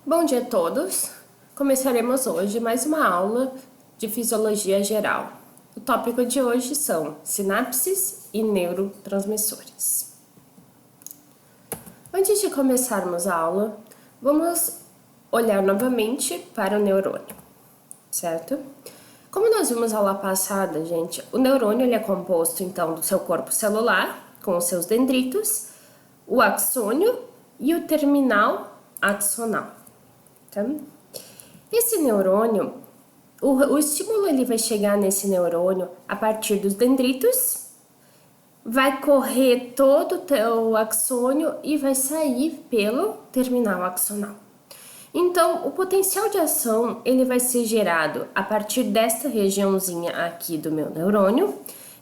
Bom dia a todos! Começaremos hoje mais uma aula de Fisiologia Geral. O tópico de hoje são sinapses e neurotransmissores. Antes de começarmos a aula, vamos olhar novamente para o neurônio, certo? Como nós vimos na aula passada, gente, o neurônio ele é composto então do seu corpo celular, com os seus dendritos, o axônio e o terminal axonal. Tá? Esse neurônio, o estímulo ele vai chegar nesse neurônio a partir dos dendritos, vai correr todo o teu axônio e vai sair pelo terminal axonal. Então, o potencial de ação ele vai ser gerado a partir desta regiãozinha aqui do meu neurônio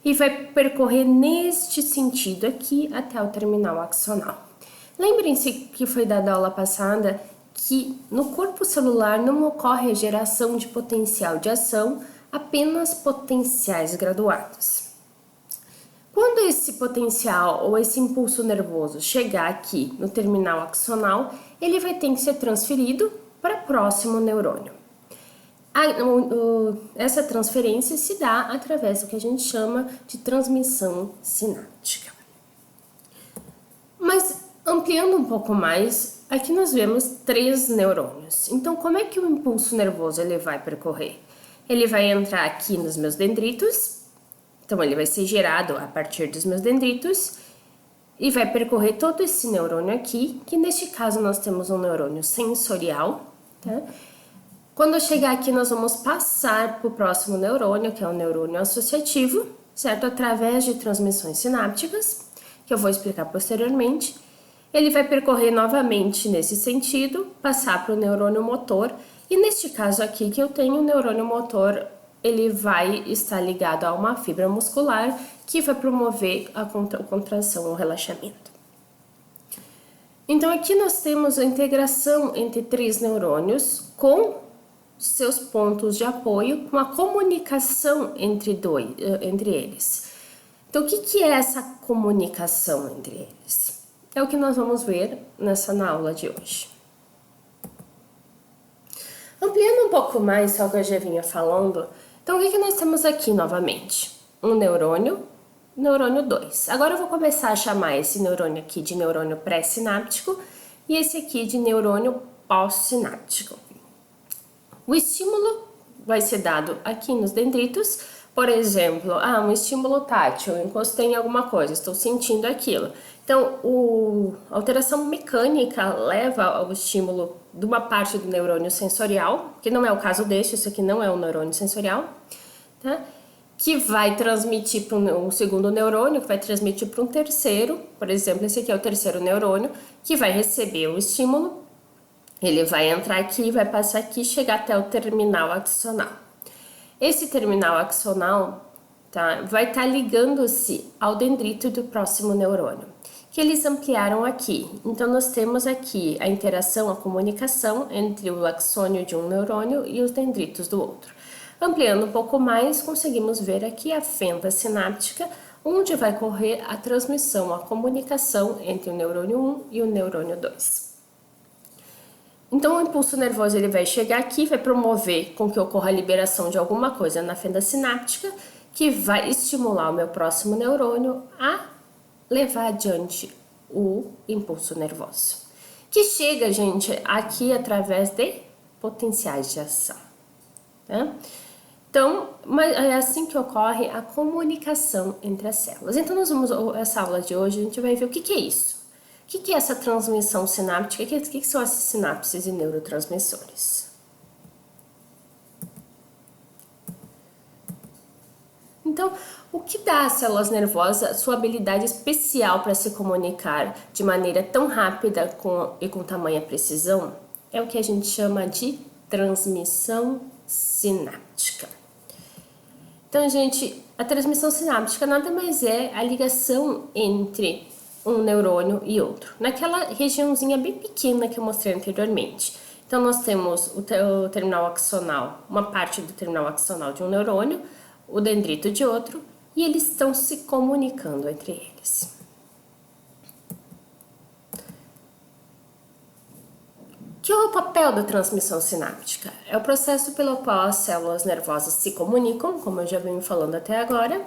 e vai percorrer neste sentido aqui até o terminal axonal. Lembrem-se que foi dada a aula passada que no corpo celular não ocorre a geração de potencial de ação, apenas potenciais graduados. Quando esse potencial ou esse impulso nervoso chegar aqui no terminal axonal, ele vai ter que ser transferido para o próximo neurônio. Essa transferência se dá através do que a gente chama de transmissão sináptica. Mas ampliando um pouco mais, aqui nós vemos 3 neurônios. Então, como é que o impulso nervoso ele vai percorrer? Ele vai entrar aqui nos meus dendritos, então ele vai ser gerado a partir dos meus dendritos e vai percorrer todo esse neurônio aqui, que neste caso nós temos um neurônio sensorial, tá? Quando eu chegar aqui, nós vamos passar para o próximo neurônio, que é o neurônio associativo, certo? Através de transmissões sinápticas, que eu vou explicar posteriormente. Ele vai percorrer novamente nesse sentido, passar para o neurônio motor, e neste caso aqui que eu tenho o neurônio motor, ele vai estar ligado a uma fibra muscular que vai promover a contração ou relaxamento. Então aqui nós temos a integração entre 3 neurônios com seus pontos de apoio, com a comunicação entre eles. Então o que é essa comunicação entre eles? É o que nós vamos ver na aula de hoje. Ampliando um pouco mais só o que eu já vinha falando, então o que nós temos aqui novamente? Um neurônio 2. Agora eu vou começar a chamar esse neurônio aqui de neurônio pré-sináptico e esse aqui de neurônio pós-sináptico. O estímulo vai ser dado aqui nos dendritos, por exemplo, um estímulo tátil, eu encostei em alguma coisa, estou sentindo aquilo. Então, a alteração mecânica leva ao estímulo de uma parte do neurônio sensorial, que não é o caso deste, isso aqui não é um neurônio sensorial, tá? Que vai transmitir para um segundo neurônio, que vai transmitir para um terceiro, por exemplo, esse aqui é o terceiro neurônio, que vai receber o estímulo, ele vai entrar aqui, vai passar aqui, chegar até o terminal axonal. Esse terminal axonal vai estar ligando-se ao dendrito do próximo neurônio, que eles ampliaram aqui. Então, nós temos aqui a interação, a comunicação entre o axônio de um neurônio e os dendritos do outro. Ampliando um pouco mais, conseguimos ver aqui a fenda sináptica, onde vai correr a transmissão, a comunicação entre o neurônio 1 e o neurônio 2. Então, o impulso nervoso ele vai chegar aqui, vai promover com que ocorra a liberação de alguma coisa na fenda sináptica, que vai estimular o meu próximo neurônio a levar adiante o impulso nervoso. Que chega, gente, aqui através de potenciais de ação. Tá? Então, é assim que ocorre a comunicação entre as células. Então, essa aula de hoje, a gente vai ver o que é isso. O que é essa transmissão sináptica? O que são essas sinapses e neurotransmissores? Então, o que dá às células nervosas sua habilidade especial para se comunicar de maneira tão rápida e com tamanha precisão é o que a gente chama de transmissão sináptica. Então, gente, a transmissão sináptica nada mais é a ligação entre um neurônio e outro, naquela regiãozinha bem pequena que eu mostrei anteriormente. Então, nós temos o terminal axonal, uma parte do terminal axonal de um neurônio, o dendrito de outro, e eles estão se comunicando entre eles. Que é o papel da transmissão sináptica? É o processo pelo qual as células nervosas se comunicam, como eu já venho falando até agora,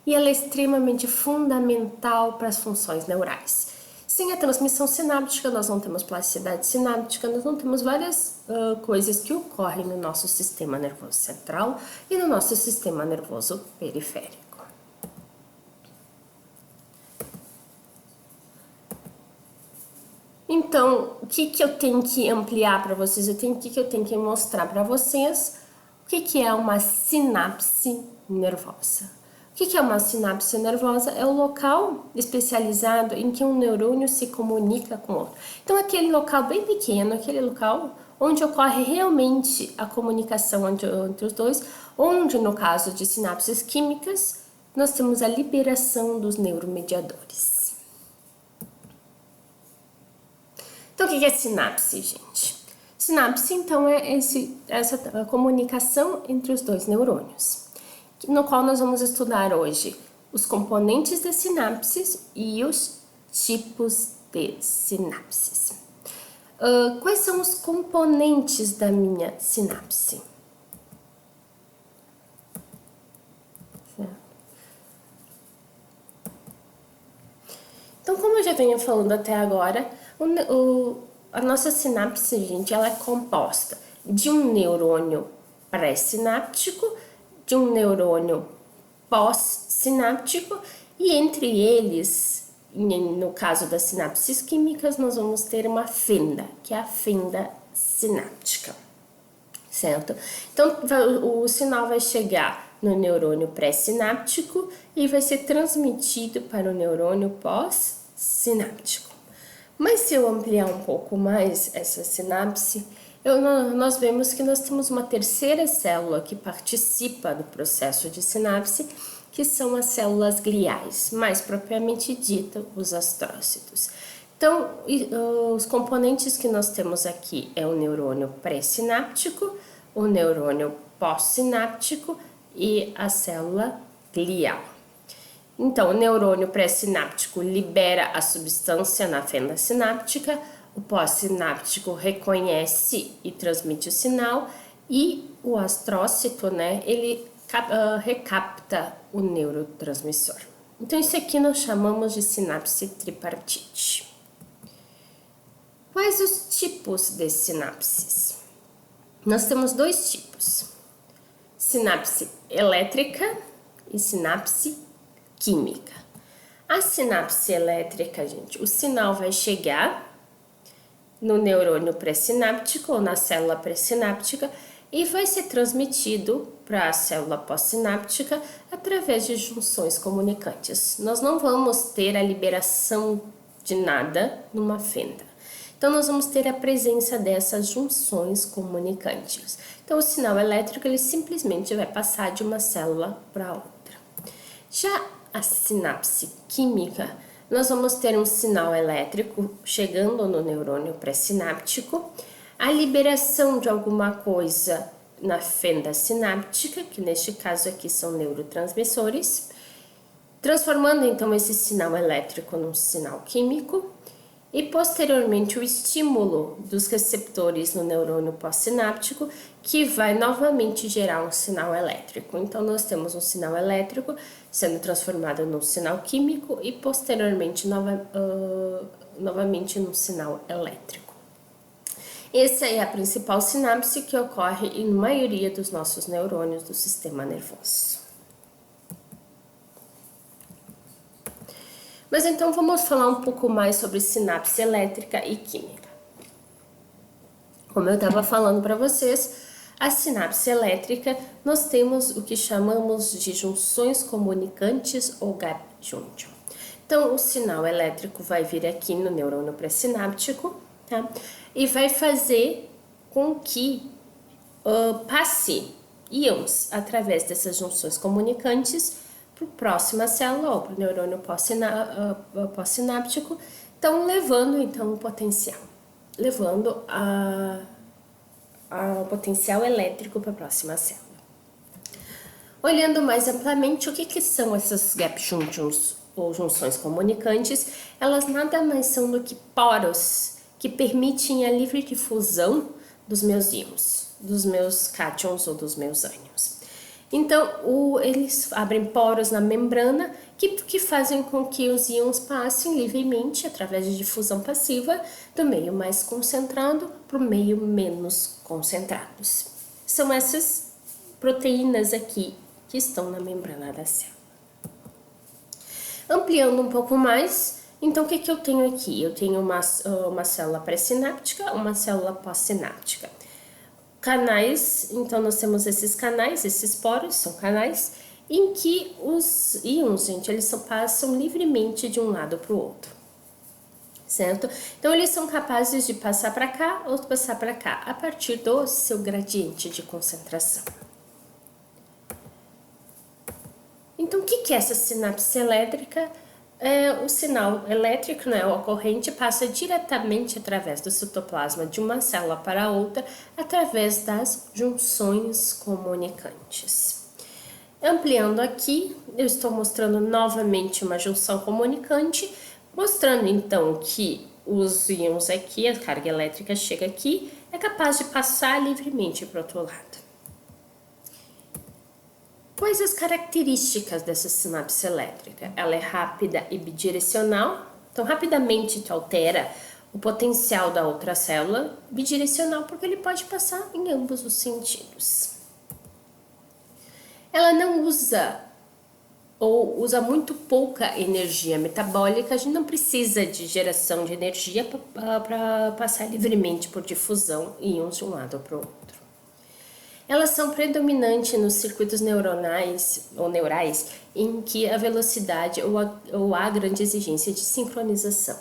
e ela é extremamente fundamental para as funções neurais. Sem a transmissão sináptica, nós não temos plasticidade sináptica, nós não temos várias coisas que ocorrem no nosso sistema nervoso central e no nosso sistema nervoso periférico. Então, o que eu tenho que ampliar para vocês? O que eu tenho que mostrar para vocês? O que é uma sinapse nervosa? O que é uma sinapse nervosa? É o local especializado em que um neurônio se comunica com o outro. Então, aquele local bem pequeno, aquele local onde ocorre realmente a comunicação entre os dois, onde, no caso de sinapses químicas, nós temos a liberação dos neuromediadores. Então, o que é sinapse, gente? Sinapse, então, é essa comunicação entre os dois neurônios, no qual nós vamos estudar hoje os componentes das sinapses e os tipos de sinapses. Quais são os componentes da minha sinapse? Então, como eu já venho falando até agora, a nossa sinapse, gente, ela é composta de um neurônio pré-sináptico, de um neurônio pós-sináptico e entre eles, no caso das sinapses químicas, nós vamos ter uma fenda, que é a fenda sináptica, certo? Então, o sinal vai chegar no neurônio pré-sináptico e vai ser transmitido para o neurônio pós-sináptico. Mas se eu ampliar um pouco mais essa sinapse, nós vemos que nós temos uma terceira célula que participa do processo de sinapse, que são as células gliais, mais propriamente dita, os astrócitos. Então, os componentes que nós temos aqui é o neurônio pré-sináptico, o neurônio pós-sináptico e a célula glial. Então, o neurônio pré-sináptico libera a substância na fenda sináptica, o pós-sináptico reconhece e transmite o sinal e o astrócito, né, ele recapta o neurotransmissor. Então, isso aqui nós chamamos de sinapse tripartite. Quais os tipos de sinapses? Nós temos dois tipos: sinapse elétrica e sinapse química. A sinapse elétrica, gente, o sinal vai chegar no neurônio pré-sináptico ou na célula pré-sináptica e vai ser transmitido para a célula pós-sináptica através de junções comunicantes. Nós não vamos ter a liberação de nada numa fenda. Então, nós vamos ter a presença dessas junções comunicantes. Então, o sinal elétrico, ele simplesmente vai passar de uma célula para outra. Já a sinapse química, nós vamos ter um sinal elétrico chegando no neurônio pré-sináptico, a liberação de alguma coisa na fenda sináptica, que neste caso aqui são neurotransmissores, transformando então esse sinal elétrico num sinal químico, e posteriormente o estímulo dos receptores no neurônio pós-sináptico, que vai novamente gerar um sinal elétrico. Então, nós temos um sinal elétrico sendo transformado num sinal químico e posteriormente novamente num sinal elétrico. Essa é a principal sinapse que ocorre na maioria dos nossos neurônios do sistema nervoso. Mas então vamos falar um pouco mais sobre sinapse elétrica e química. Como eu estava falando para vocês, a sinapse elétrica, nós temos o que chamamos de junções comunicantes ou gap junction. Então, o sinal elétrico vai vir aqui no neurônio pré-sináptico, tá? E vai fazer com que passe íons através dessas junções comunicantes para a próxima célula ou para o neurônio pós-sináptico, então levando então o potencial, levando o potencial elétrico para a próxima célula. Olhando mais amplamente, o que são essas gap junctions ou junções comunicantes? Elas nada mais são do que poros que permitem a livre difusão dos meus íons, dos meus cátions ou dos meus ânions. Então, eles abrem poros na membrana que fazem com que os íons passem livremente, através de difusão passiva, do meio mais concentrado para o meio menos concentrados. São essas proteínas aqui que estão na membrana da célula. Ampliando um pouco mais, então o que eu tenho aqui? Eu tenho uma célula pré-sináptica, uma célula pós-sináptica. Canais, então nós temos esses canais, esses poros são canais, em que os íons, gente, eles passam livremente de um lado para o outro, certo? Então eles são capazes de passar para cá ou passar para cá, a partir do seu gradiente de concentração. Então o que é essa sinapse elétrica? O sinal elétrico, né, o corrente, passa diretamente através do citoplasma de uma célula para outra, através das junções comunicantes. Ampliando aqui, eu estou mostrando novamente uma junção comunicante, mostrando então que os íons aqui, a carga elétrica chega aqui, é capaz de passar livremente para o outro lado. Quais as características dessa sinapse elétrica? Ela é rápida e bidirecional, então rapidamente tu altera o potencial da outra célula, bidirecional porque ele pode passar em ambos os sentidos. Ela não usa ou usa muito pouca energia metabólica, a gente não precisa de geração de energia para passar livremente por difusão íons de um lado para o outro. Elas são predominantes nos circuitos neuronais ou neurais em que a velocidade ou há grande exigência de sincronização.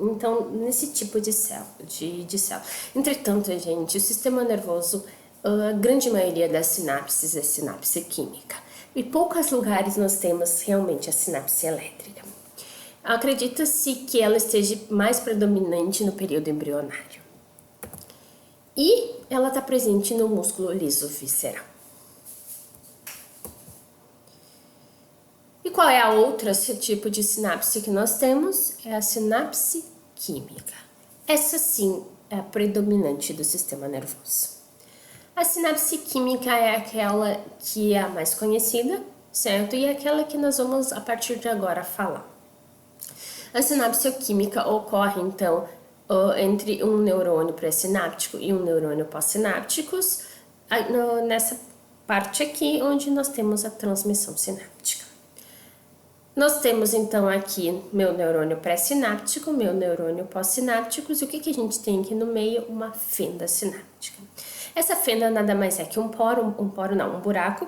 Então, nesse tipo de célula. Entretanto, gente, o sistema nervoso, a grande maioria das sinapses é sinapse química. Em poucos lugares nós temos realmente a sinapse elétrica. Acredita-se que ela esteja mais predominante no período embrionário. E ela está presente no músculo liso visceral. E qual é a outra tipo de sinapse que nós temos? É a sinapse química. Essa sim é a predominante do sistema nervoso. A sinapse química é aquela que é a mais conhecida, certo? E é aquela que nós vamos a partir de agora falar. A sinapse química ocorre então entre um neurônio pré-sináptico e um neurônio pós-sinápticos, nessa parte aqui onde nós temos a transmissão sináptica. Nós temos então aqui meu neurônio pré-sináptico, meu neurônio pós-sinápticos, e o que a gente tem aqui no meio? Uma fenda sináptica. Essa fenda nada mais é que um buraco,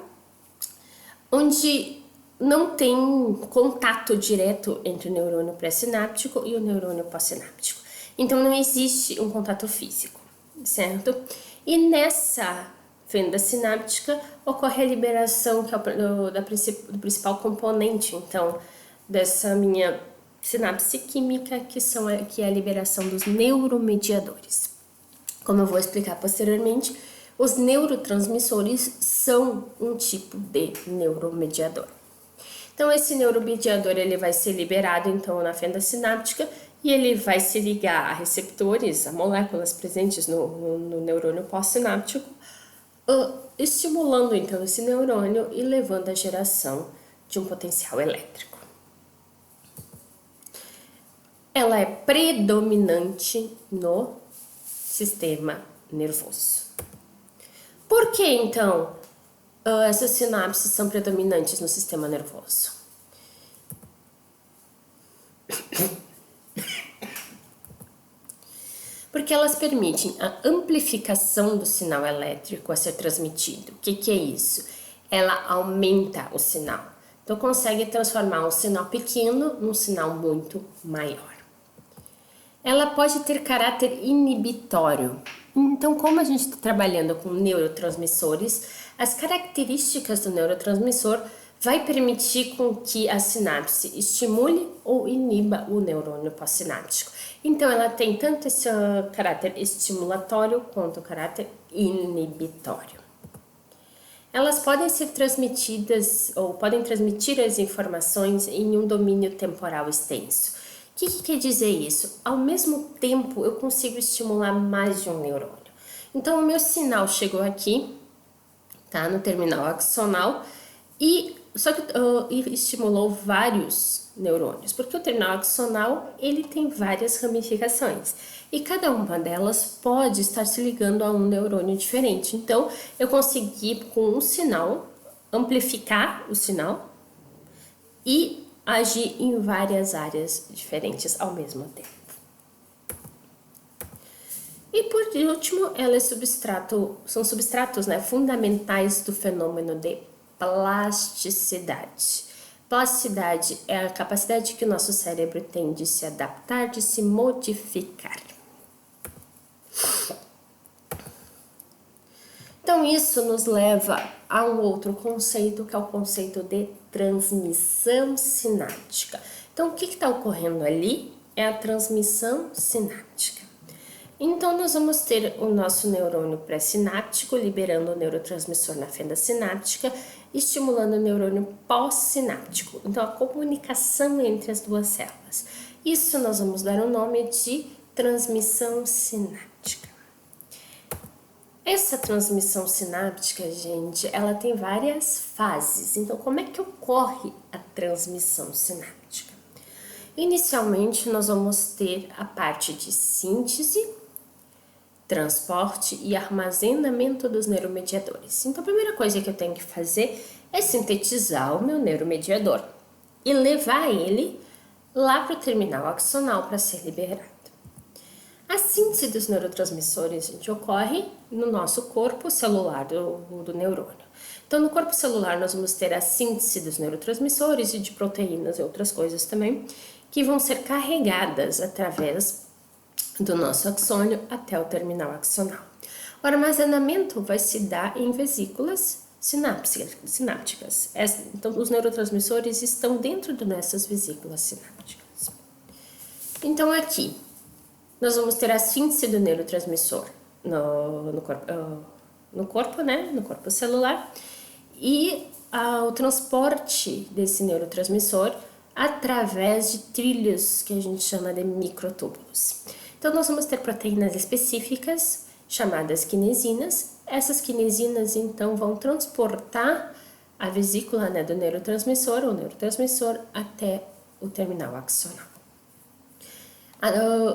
onde não tem contato direto entre o neurônio pré-sináptico e o neurônio pós-sináptico. Então, não existe um contato físico, certo? E nessa fenda sináptica ocorre a liberação que é do principal componente, então, dessa minha sinapse química, que é a liberação dos neuromediadores. Como eu vou explicar posteriormente, os neurotransmissores são um tipo de neuromediador. Então, esse neuromediador ele vai ser liberado então na fenda sináptica e ele vai se ligar a receptores, a moléculas presentes no neurônio pós-sináptico, estimulando então esse neurônio e levando à geração de um potencial elétrico. Ela é predominante no sistema nervoso. Por que então essas sinapses são predominantes no sistema nervoso? Porque elas permitem a amplificação do sinal elétrico a ser transmitido. O que é isso? Ela aumenta o sinal. Então, consegue transformar um sinal pequeno num sinal muito maior. Ela pode ter caráter inibitório. Então, como a gente está trabalhando com neurotransmissores, as características do neurotransmissor vai permitir com que a sinapse estimule ou iniba o neurônio pós-sináptico. Então, ela tem tanto esse caráter estimulatório quanto o caráter inibitório. Elas podem ser transmitidas ou podem transmitir as informações em um domínio temporal extenso. que quer dizer isso? Ao mesmo tempo, eu consigo estimular mais de um neurônio. Então, o meu sinal chegou aqui, tá? No terminal axonal, e só que estimulou vários neurônios, porque o terminal axonal ele tem várias ramificações e cada uma delas pode estar se ligando a um neurônio diferente. Então, eu consegui com um sinal amplificar o sinal e agir em várias áreas diferentes ao mesmo tempo. E por último, ela é são substratos, né, fundamentais do fenômeno de plasticidade. Plasticidade é a capacidade que o nosso cérebro tem de se adaptar, de se modificar. Então, isso nos leva a um outro conceito, que é o conceito de transmissão sináptica. Então, o que está ocorrendo ali é a transmissão sináptica. Então, nós vamos ter o nosso neurônio pré-sináptico liberando o neurotransmissor na fenda sináptica, estimulando o neurônio pós-sináptico. Então, a comunicação entre as duas células. Isso nós vamos dar o nome de transmissão sináptica. Essa transmissão sináptica, gente, ela tem várias fases. Então, como é que ocorre a transmissão sináptica? Inicialmente, nós vamos ter a parte de síntese, transporte e armazenamento dos neuromediadores. Então, a primeira coisa que eu tenho que fazer é sintetizar o meu neuromediador e levar ele lá para o terminal axonal para ser liberado. A síntese dos neurotransmissores, gente, ocorre no nosso corpo celular do neurônio. Então, no corpo celular, nós vamos ter a síntese dos neurotransmissores e de proteínas e outras coisas também, que vão ser carregadas através do nosso axônio até o terminal axonal. O armazenamento vai se dar em vesículas sinápticas. Então, os neurotransmissores estão dentro dessas vesículas sinápticas. Então, aqui, nós vamos ter a síntese do neurotransmissor no corpo celular, e o transporte desse neurotransmissor através de trilhos que a gente chama de microtúbulos. Então, nós vamos ter proteínas específicas chamadas quinesinas. Essas quinesinas, então, vão transportar a vesícula, né, do neurotransmissor, ou neurotransmissor, até o terminal axonal,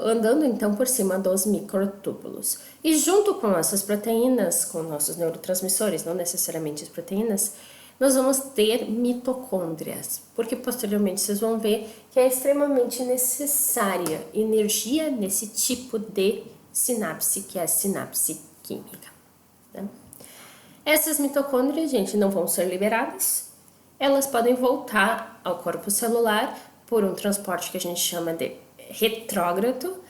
andando então por cima dos microtúbulos. E junto com essas proteínas, com nossos neurotransmissores, não necessariamente as proteínas, nós vamos ter mitocôndrias, porque posteriormente vocês vão ver que é extremamente necessária energia nesse tipo de sinapse, que é a sinapse química, né? Essas mitocôndrias, gente, não vão ser liberadas, elas podem voltar ao corpo celular por um transporte que a gente chama de retrógrado,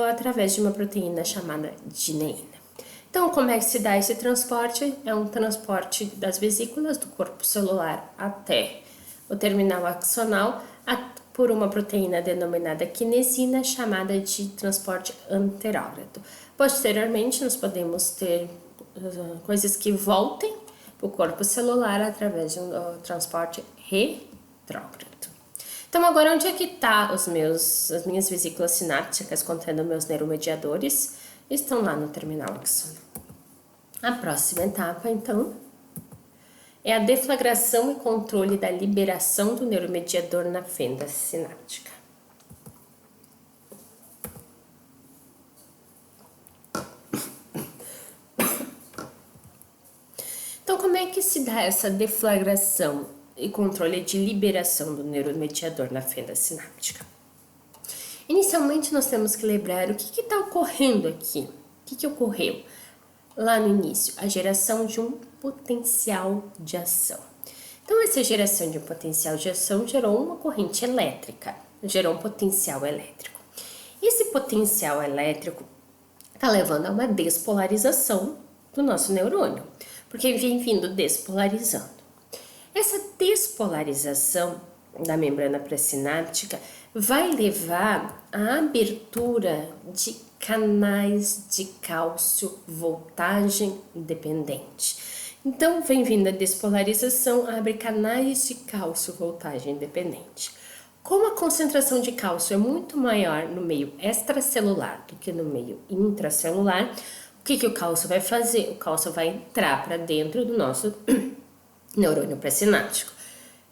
através de uma proteína chamada dineína. Então, como é que se dá esse transporte? É um transporte das vesículas do corpo celular até o terminal axonal por uma proteína denominada quinesina, chamada de transporte anterógrado. Posteriormente, nós podemos ter coisas que voltem para o corpo celular através de um transporte retrógrado. Então, agora, onde é que tá as minhas vesículas sinápticas contendo meus neuromediadores? Estão lá no terminal axonal. A próxima etapa, então, é a deflagração e controle da liberação do neuromediador na fenda sináptica. Então, como é que se dá essa deflagração e controle de liberação do neuromediador na fenda sináptica? Inicialmente, nós temos que lembrar o que está ocorrendo aqui. O que ocorreu lá no início? A geração de um potencial de ação. Então, essa geração de um potencial de ação gerou uma corrente elétrica, gerou um potencial elétrico. Esse potencial elétrico está levando a uma despolarização do nosso neurônio, porque vem vindo despolarizando. Essa despolarização da membrana pré-sináptica vai levar à abertura de canais de cálcio voltagem dependente. Então, vem vindo a despolarização, abre canais de cálcio voltagem dependente. Como a concentração de cálcio é muito maior no meio extracelular do que no meio intracelular, o que o cálcio vai fazer? O cálcio vai entrar para dentro do nosso neurônio pré-sináptico.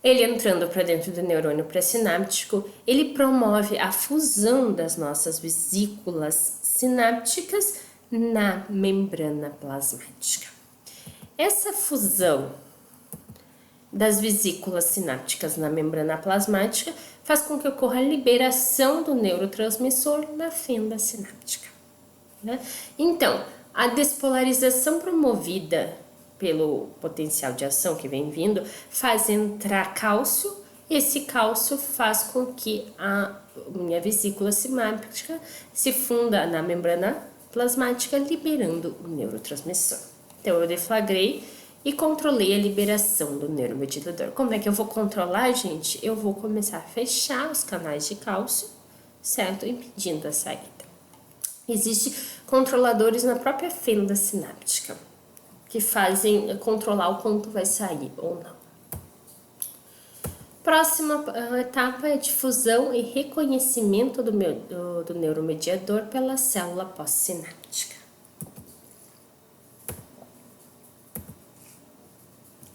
Ele entrando para dentro do neurônio pré-sináptico, ele promove a fusão das nossas vesículas sinápticas na membrana plasmática. Essa fusão das vesículas sinápticas na membrana plasmática faz com que ocorra a liberação do neurotransmissor na fenda sináptica, né? Então, a despolarização promovida pelo potencial de ação que vem vindo faz entrar cálcio. Esse cálcio faz com que a minha vesícula sináptica se funda na membrana plasmática, liberando o neurotransmissor. Então, eu deflagrei e controlei a liberação do neuromediador. Como é que eu vou controlar, gente? Eu vou começar a fechar os canais de cálcio, certo? Impedindo a saída. Existem controladores na própria fenda sináptica que fazem controlar o quanto vai sair ou não. Próxima etapa é difusão e reconhecimento do neuromediador pela célula pós-sináptica.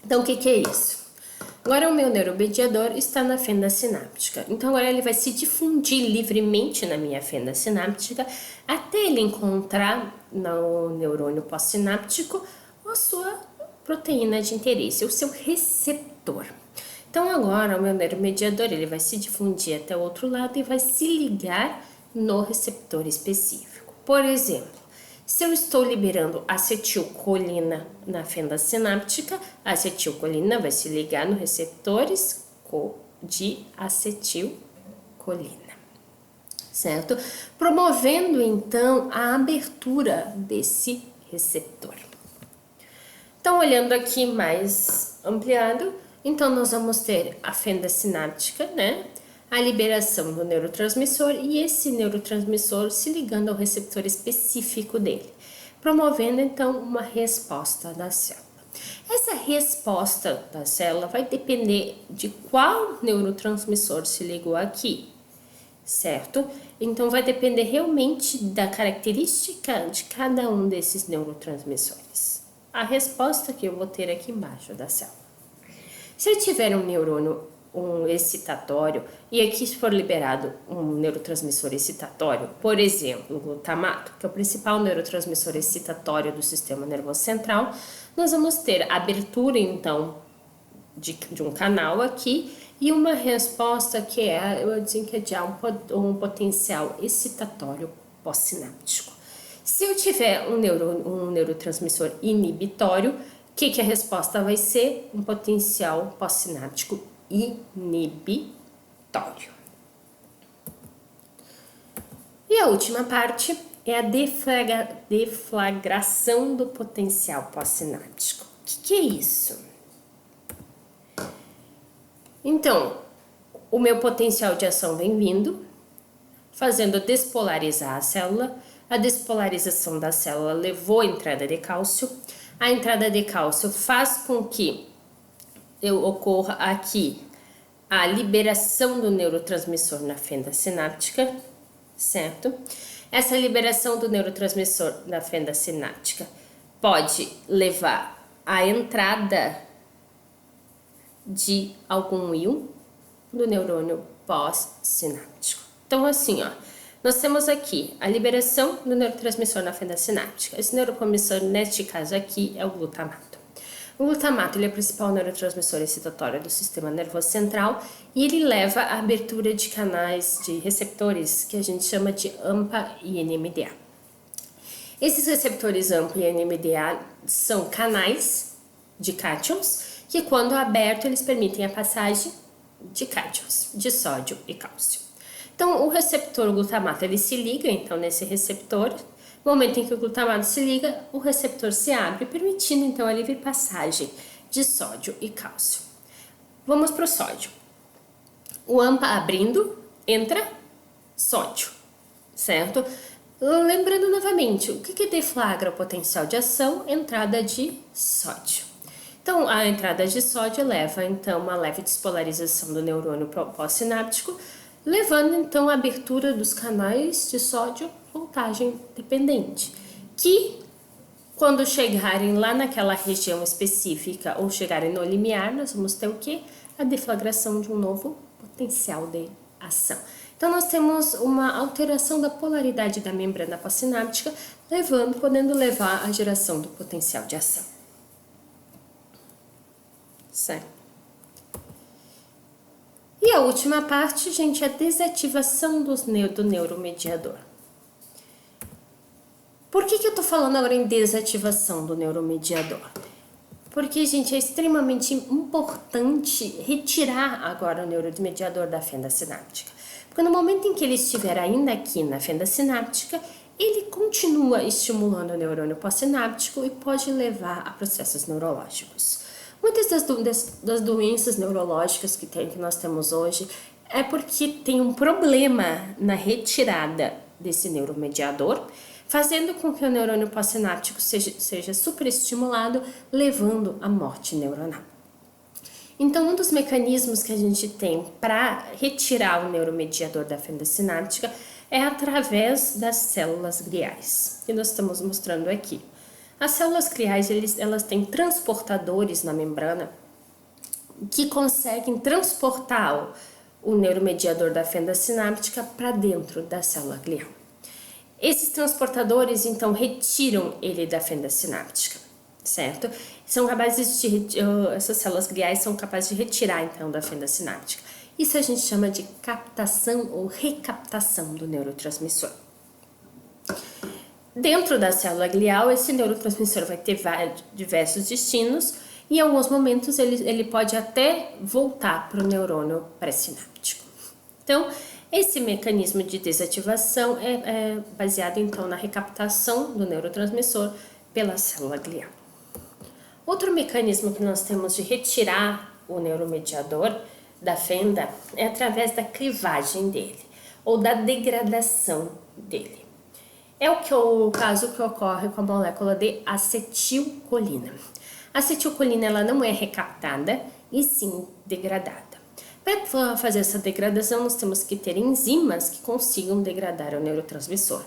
Então, o que é isso? Agora o meu neuromediador está na fenda sináptica. Então, agora ele vai se difundir livremente na minha fenda sináptica até ele encontrar no neurônio pós-sináptico a sua proteína de interesse, o seu receptor. Então, agora o meu neuromediador ele vai se difundir até o outro lado e vai se ligar no receptor específico. Por exemplo, se eu estou liberando acetilcolina na fenda sináptica, a acetilcolina vai se ligar nos receptores de acetilcolina, certo? Promovendo então a abertura desse receptor. Então, olhando aqui mais ampliado, então nós vamos ter a fenda sináptica, né? A liberação do neurotransmissor e esse neurotransmissor se ligando ao receptor específico dele, promovendo então uma resposta da célula. Essa resposta da célula vai depender de qual neurotransmissor se ligou aqui, certo? Então vai depender realmente da característica de cada um desses neurotransmissores. A resposta que eu vou ter aqui embaixo da célula. Se eu tiver um neurônio excitatório e aqui for liberado um neurotransmissor excitatório, por exemplo, o glutamato, que é o principal neurotransmissor excitatório do sistema nervoso central, nós vamos ter abertura então de um canal aqui e uma resposta que é eu desencadear um potencial excitatório pós-sináptico. Se eu tiver um neurotransmissor inibitório, o que a resposta vai ser? Um potencial pós-sináptico inibitório. E a última parte é a deflagração do potencial pós-sináptico. O que é isso? Então, o meu potencial de ação vem vindo, fazendo despolarizar a célula. A despolarização da célula levou à entrada de cálcio. A entrada de cálcio faz com que ocorra aqui a liberação do neurotransmissor na fenda sináptica, certo? Essa liberação do neurotransmissor na fenda sináptica pode levar à entrada de algum íon do neurônio pós-sináptico. Então, assim, ó, nós temos aqui a liberação do neurotransmissor na fenda sináptica. Esse neurotransmissor, neste caso aqui, é o glutamato. O glutamato ele é o principal neurotransmissor excitatório do sistema nervoso central e ele leva à abertura de canais de receptores que a gente chama de AMPA e NMDA. Esses receptores AMPA e NMDA são canais de cátions que, quando abertos, eles permitem a passagem de cátions, de sódio e cálcio. Então, o receptor glutamato ele se liga então nesse receptor. No momento em que o glutamato se liga, o receptor se abre, permitindo então a livre passagem de sódio e cálcio. Vamos para o sódio. O AMPA abrindo, entra sódio, certo? Lembrando novamente, o que deflagra o potencial de ação? Entrada de sódio. Então, a entrada de sódio leva, então, uma leve despolarização do neurônio pós-sináptico, levando, então, a abertura dos canais de sódio voltagem dependente, que, quando chegarem lá naquela região específica ou chegarem no limiar, nós vamos ter o quê? A deflagração de um novo potencial de ação. Então, nós temos uma alteração da polaridade da membrana pós-sináptica, podendo levar à geração do potencial de ação. Certo? E a última parte, gente, é a desativação do neuromediador. Por que eu tô falando agora em desativação do neuromediador? Porque, gente, é extremamente importante retirar agora o neuromediador da fenda sináptica. Porque no momento em que ele estiver ainda aqui na fenda sináptica, ele continua estimulando o neurônio pós-sináptico e pode levar a processos neurológicos. Muitas das doenças neurológicas que nós temos hoje é porque tem um problema na retirada desse neuromediador, fazendo com que o neurônio pós-sináptico seja superestimulado, levando à morte neuronal. Então, um dos mecanismos que a gente tem para retirar o neuromediador da fenda sináptica é através das células gliais, que nós estamos mostrando aqui. As células gliais, elas têm transportadores na membrana que conseguem transportar o neuromediador da fenda sináptica para dentro da célula glial. Esses transportadores, então, retiram ele da fenda sináptica, certo? Essas células gliais são capazes de retirar, então, da fenda sináptica. Isso a gente chama de captação ou recaptação do neurotransmissor. Dentro da célula glial, esse neurotransmissor vai ter diversos destinos e em alguns momentos ele pode até voltar para o neurônio pré-sináptico. Então, esse mecanismo de desativação é baseado então na recaptação do neurotransmissor pela célula glial. Outro mecanismo que nós temos de retirar o neuromediador da fenda é através da clivagem dele ou da degradação dele. É o caso que ocorre com a molécula de acetilcolina. A acetilcolina ela não é recaptada e sim degradada. Para fazer essa degradação, nós temos que ter enzimas que consigam degradar o neurotransmissor.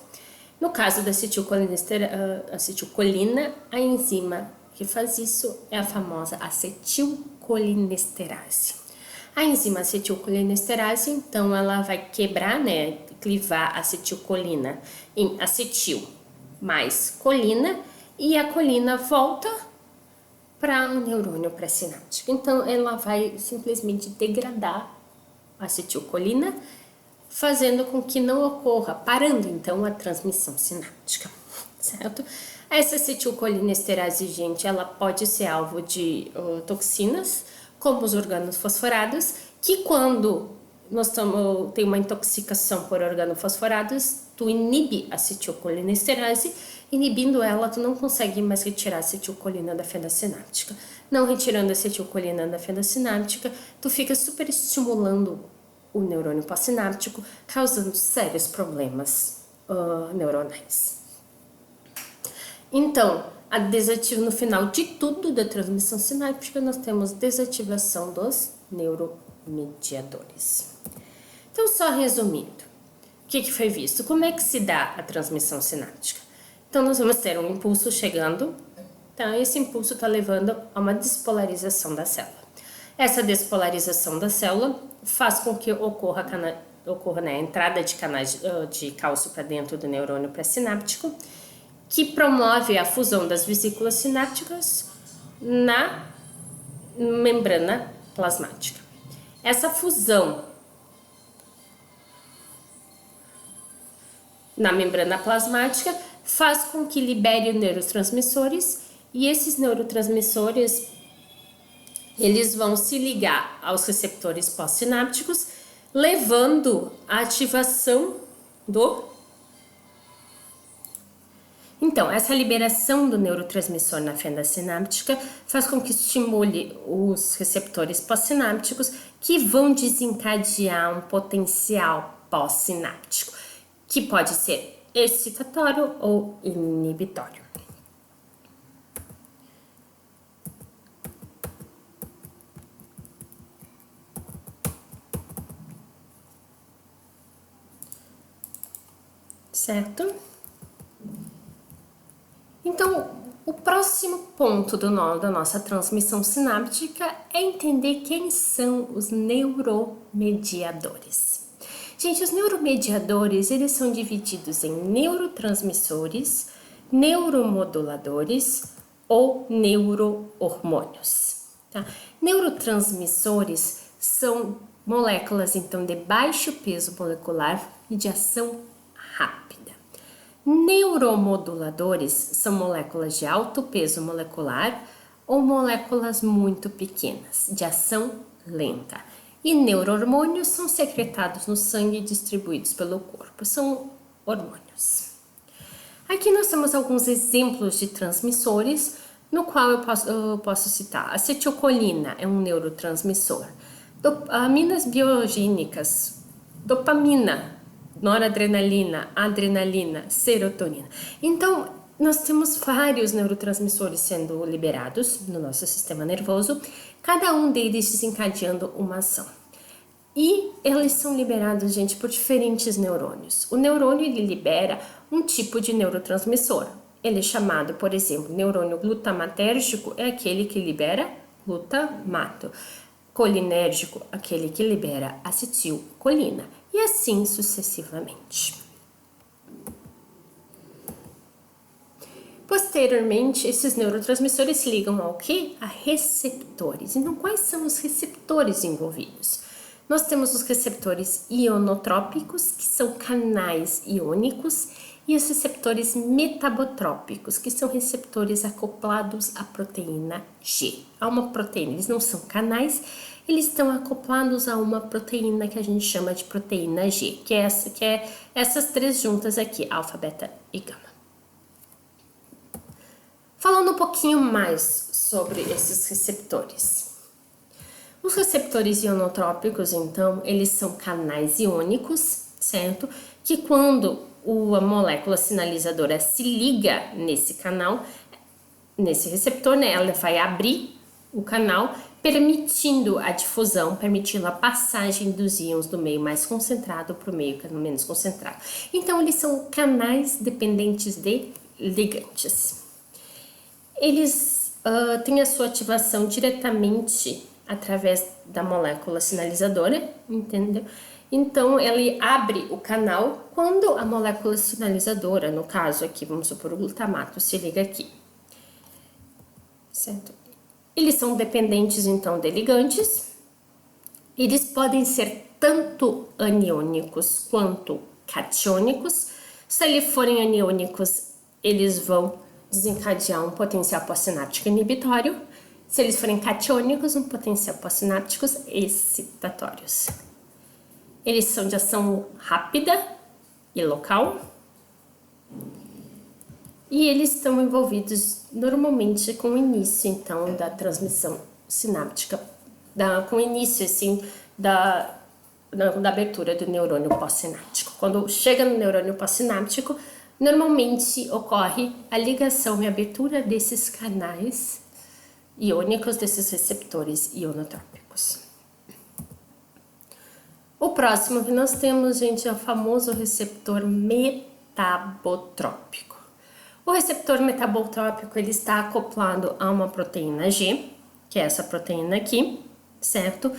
No caso da acetilcolina, a enzima que faz isso é a famosa acetilcolinesterase. A enzima acetilcolinesterase, então, ela vai quebrar, clivar a acetilcolina em acetil mais colina e a colina volta para o neurônio pré-sináptico. Então, ela vai simplesmente degradar a acetilcolina, fazendo com que não ocorra, parando então a transmissão sináptica, certo? Essa acetilcolinesterase, gente, ela pode ser alvo de toxinas, como os organofosforados, que quando tem uma intoxicação por organofosforados, tu inibe a acetilcolinesterase, inibindo ela, tu não consegue mais retirar a acetilcolina da fenda sináptica. Não retirando a acetilcolina da fenda sináptica, tu fica superestimulando o neurônio pós-sináptico, causando sérios problemas neuronais. Então, no final de tudo da transmissão sináptica, nós temos desativação dos neuromediadores. Então, só resumindo, o que foi visto? Como é que se dá a transmissão sináptica? Então, nós vamos ter um impulso chegando, então esse impulso está levando a uma despolarização da célula. Essa despolarização da célula faz com que ocorra a entrada de canais de cálcio para dentro do neurônio pré-sináptico, que promove a fusão das vesículas sinápticas na membrana plasmática. Essa fusão na membrana plasmática faz com que libere neurotransmissores e esses neurotransmissores eles vão se ligar aos receptores pós-sinápticos, levando à ativação do... Então, essa liberação do neurotransmissor na fenda sináptica faz com que estimule os receptores pós-sinápticos que vão desencadear um potencial pós-sináptico, que pode ser excitatório ou inibitório. certo? Então, o próximo ponto da nossa transmissão sináptica é entender quem são os neuromediadores. Gente, os neuromediadores, eles são divididos em neurotransmissores, neuromoduladores ou neurohormônios. Tá? Neurotransmissores são moléculas, então, de baixo peso molecular e de ação rápida. Neuromoduladores são moléculas de alto peso molecular ou moléculas muito pequenas, de ação lenta. E neurohormônios são secretados no sangue e distribuídos pelo corpo, são hormônios. Aqui nós temos alguns exemplos de transmissores, no qual eu posso citar. Acetilcolina é um neurotransmissor. Aminas biogênicas, dopamina, noradrenalina, adrenalina, serotonina. Então, nós temos vários neurotransmissores sendo liberados no nosso sistema nervoso, cada um deles desencadeando uma ação. E eles são liberados, gente, por diferentes neurônios. O neurônio, ele libera um tipo de neurotransmissor. Ele é chamado, por exemplo, neurônio glutamatérgico, é aquele que libera glutamato. Colinérgico, aquele que libera acetilcolina. E assim sucessivamente. Posteriormente, esses neurotransmissores se ligam ao quê? A receptores. Então, quais são os receptores envolvidos? Nós temos os receptores ionotrópicos, que são canais iônicos, e os receptores metabotrópicos, que são receptores acoplados à proteína G. A uma proteína, eles não são canais, eles estão acoplados a uma proteína que a gente chama de proteína G, que é essas três juntas aqui, alfa, beta e gama. Falando um pouquinho mais sobre esses receptores. Os receptores ionotrópicos, então, eles são canais iônicos, certo? Que quando a molécula sinalizadora se liga nesse canal, nesse receptor, né, ela vai abrir o canal, permitindo a difusão, permitindo a passagem dos íons do meio mais concentrado para o meio menos concentrado. Então, eles são canais dependentes de ligantes. Eles têm a sua ativação diretamente através da molécula sinalizadora, entendeu? Então, ele abre o canal quando a molécula sinalizadora, no caso aqui, vamos supor, o glutamato, se liga aqui, certo? Eles são dependentes, então, de ligantes. Eles podem ser tanto aniônicos quanto catiônicos. Se eles forem aniônicos, eles vão desencadear um potencial pós-sináptico inibitório. Se eles forem catiônicos, um potencial pós-sinápticos excitatórios. Eles são de ação rápida e local. E eles estão envolvidos normalmente com o início, então, da transmissão sináptica, com o início, assim, da abertura do neurônio pós-sináptico. Quando chega no neurônio pós-sináptico, normalmente ocorre a ligação e abertura desses canais iônicos, desses receptores ionotrópicos. O próximo que nós temos, gente, é o famoso receptor metabotrópico. O receptor metabotrópico, ele está acoplado a uma proteína G, que é essa proteína aqui, certo?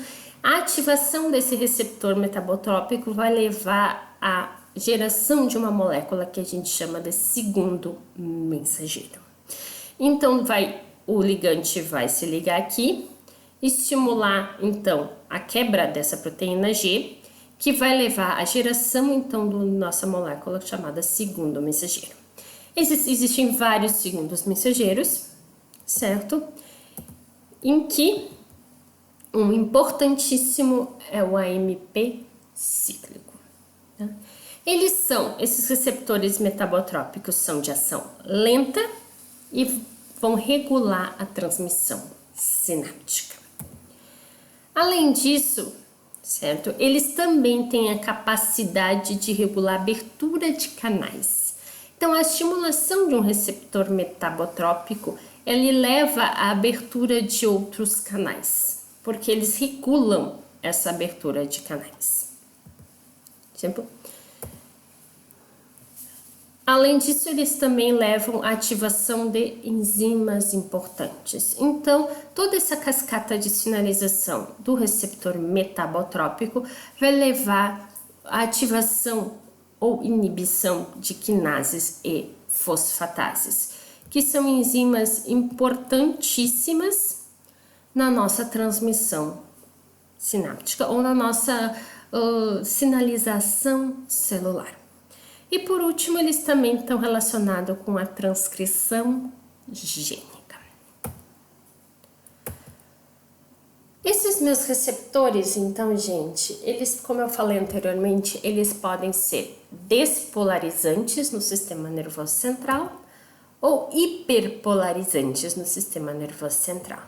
A ativação desse receptor metabotrópico vai levar à geração de uma molécula que a gente chama de segundo mensageiro. Então, o ligante vai se ligar aqui, estimular, então, a quebra dessa proteína G, que vai levar à geração, então, da nossa molécula chamada segundo mensageiro. Existem vários segundos mensageiros, certo? Em que um importantíssimo é o AMP cíclico. Tá? Esses receptores metabotrópicos são de ação lenta e vão regular a transmissão sináptica. Além disso, certo? Eles também têm a capacidade de regular a abertura de canais. Então, a estimulação de um receptor metabotrópico, ele leva à abertura de outros canais, porque eles regulam essa abertura de canais. Exemplo? Além disso, eles também levam à ativação de enzimas importantes. Então, toda essa cascata de sinalização do receptor metabotrópico vai levar à ativação ou inibição de quinases e fosfatases, que são enzimas importantíssimas na nossa transmissão sináptica ou na nossa sinalização celular. E por último, eles também estão relacionados com a transcrição gênica. Esses meus receptores, então, gente, eles, como eu falei anteriormente, eles podem ser despolarizantes no sistema nervoso central ou hiperpolarizantes no sistema nervoso central.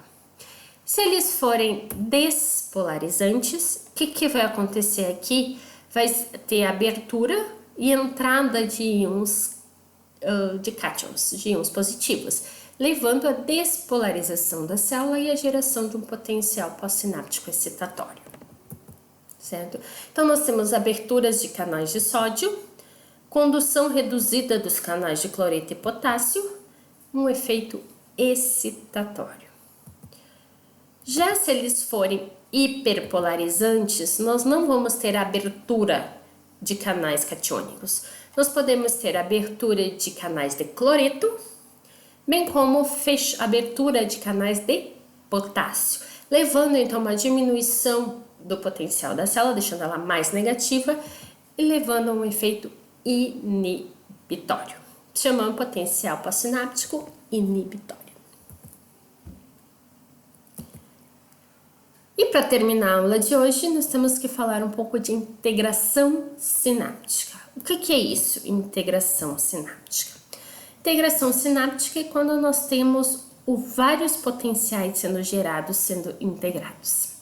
Se eles forem despolarizantes, o que vai acontecer aqui? Vai ter abertura e entrada de íons de cátions, de íons positivos, levando à despolarização da célula e à geração de um potencial pós-sináptico excitatório, certo? Então, nós temos aberturas de canais de sódio, condução reduzida dos canais de cloreto e potássio, um efeito excitatório. Já se eles forem hiperpolarizantes, nós não vamos ter abertura de canais catiônicos. Nós podemos ter abertura de canais de cloreto, bem como abertura de canais de potássio, levando então a uma diminuição do potencial da célula, deixando ela mais negativa e levando a um efeito inibitório. Chamamos potencial pós-sináptico inibitório. E para terminar a aula de hoje, nós temos que falar um pouco de integração sináptica. O que é isso, integração sináptica? Integração sináptica é quando nós temos vários potenciais sendo gerados, sendo integrados.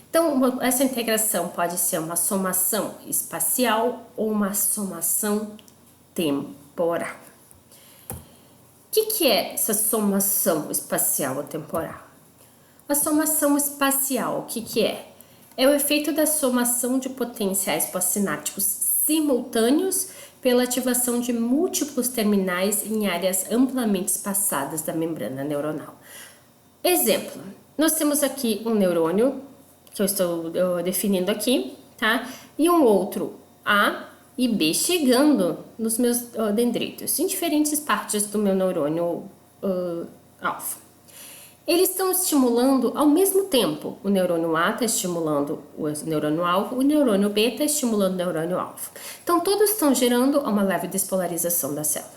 Então, essa integração pode ser uma somação espacial ou uma somação temporal. O que é essa somação espacial ou temporal? A somação espacial, o que é? É o efeito da somação de potenciais pós-sinápticos simultâneos pela ativação de múltiplos terminais em áreas amplamente espaçadas da membrana neuronal. Exemplo, nós temos aqui um neurônio, que eu estou definindo aqui, tá? E um outro A e B chegando nos meus dendritos, em diferentes partes do meu neurônio alfa. Eles estão estimulando ao mesmo tempo. O neurônio A está estimulando o neurônio alfa, o neurônio B está estimulando o neurônio alfa. Então, todos estão gerando uma leve despolarização da célula.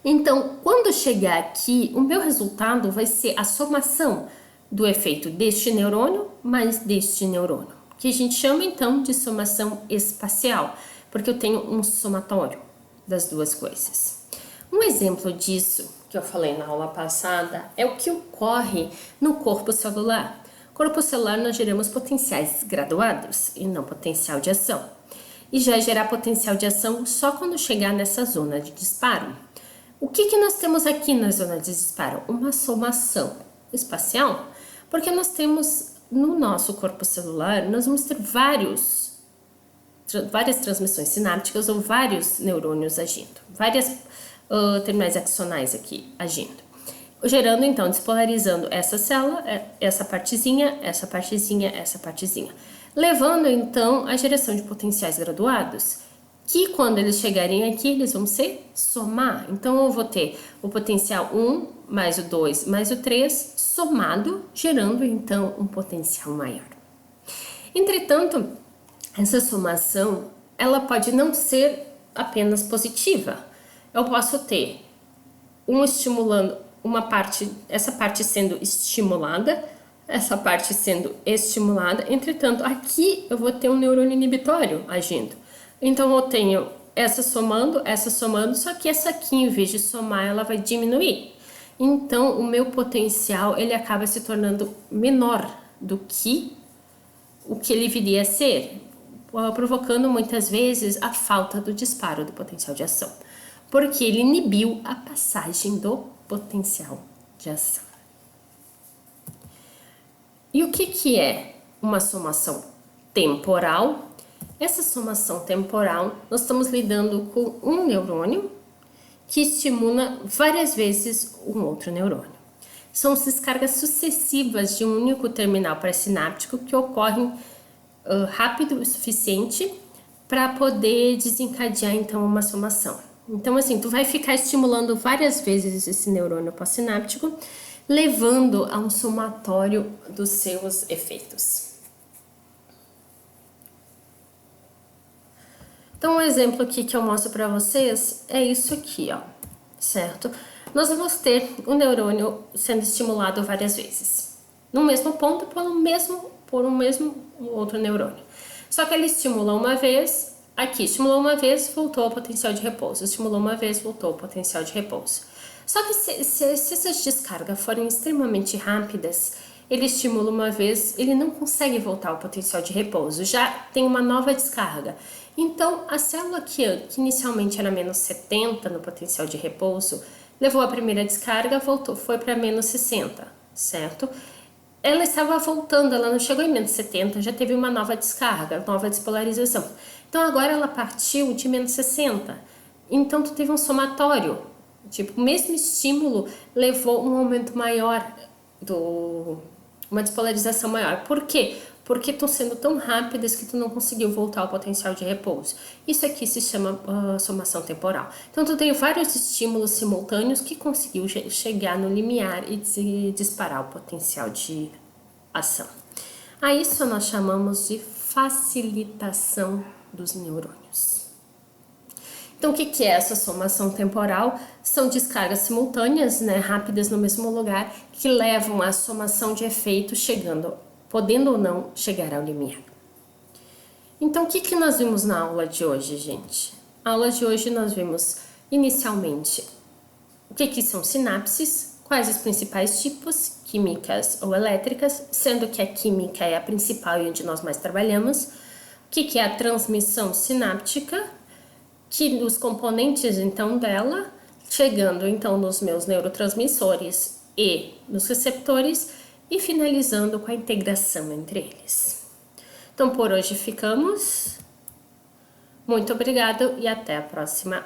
Então, quando chegar aqui, o meu resultado vai ser a somação do efeito deste neurônio mais deste neurônio, que a gente chama então de somação espacial, porque eu tenho um somatório das duas coisas. Um exemplo disso que eu falei na aula passada é o que ocorre no corpo celular. Corpo celular nós geramos potenciais graduados e não potencial de ação. E já gerar potencial de ação só quando chegar nessa zona de disparo. O que nós temos aqui na zona de disparo? Uma somação espacial, porque nós temos no nosso corpo celular, nós vamos ter várias transmissões sinápticas ou vários neurônios agindo, várias terminais axonais aqui agindo, gerando então, despolarizando essa célula, essa partezinha, essa partezinha, essa partezinha, levando então à geração de potenciais graduados, que quando eles chegarem aqui, eles vão se somar. Então, eu vou ter o potencial 1 mais o 2 mais o 3 somado, gerando então um potencial maior. Entretanto, essa somação, ela pode não ser apenas positiva. Eu posso ter estimulando uma parte, essa parte sendo estimulada, essa parte sendo estimulada. Entretanto, aqui eu vou ter um neurônio inibitório agindo. Então, eu tenho essa somando, só que essa aqui, em vez de somar, ela vai diminuir. Então, o meu potencial, ele acaba se tornando menor do que o que ele viria a ser, provocando muitas vezes a falta do disparo do potencial de ação, porque ele inibiu a passagem do potencial de ação. E o que é uma somação temporal? Essa somação temporal, nós estamos lidando com um neurônio, que estimula várias vezes um outro neurônio. São descargas sucessivas de um único terminal pré-sináptico que ocorrem rápido o suficiente para poder desencadear então uma somação. Então assim, tu vai ficar estimulando várias vezes esse neurônio pós-sináptico, levando a um somatório dos seus efeitos. Então um exemplo aqui que eu mostro para vocês é isso aqui, ó, certo? Nós vamos ter o neurônio sendo estimulado várias vezes, no mesmo ponto por um mesmo outro neurônio. Só que ele estimula uma vez, aqui estimulou uma vez, voltou ao potencial de repouso, estimulou uma vez, voltou ao potencial de repouso. Só que se essas descargas forem extremamente rápidas, ele estimula uma vez, ele não consegue voltar ao potencial de repouso, já tem uma nova descarga. Então, a célula que inicialmente era menos 70 no potencial de repouso, levou a primeira descarga, voltou, foi para menos 60, certo? Ela estava voltando, ela não chegou em menos 70, já teve uma nova descarga, nova despolarização. Então, agora ela partiu de menos 60. Então, tu teve um somatório. Tipo, o mesmo estímulo levou um aumento maior, uma despolarização maior. Por quê? Porque estão sendo tão rápidas que tu não conseguiu voltar ao potencial de repouso. Isso aqui se chama somação temporal. Então, tu tem vários estímulos simultâneos que conseguiu chegar no limiar e disparar o potencial de ação. A isso nós chamamos de facilitação dos neurônios. Então, o que é essa somação temporal? São descargas simultâneas, né, rápidas no mesmo lugar, que levam à somação de efeito, podendo ou não chegar ao limiar. Então, o que nós vimos na aula de hoje, gente? Na aula de hoje nós vimos, inicialmente, o que são sinapses, quais os principais tipos, químicas ou elétricas, sendo que a química é a principal e onde nós mais trabalhamos, o que é a transmissão sináptica, que os componentes então dela, chegando então nos meus neurotransmissores e nos receptores e finalizando com a integração entre eles. Então por hoje ficamos. Muito obrigado e até a próxima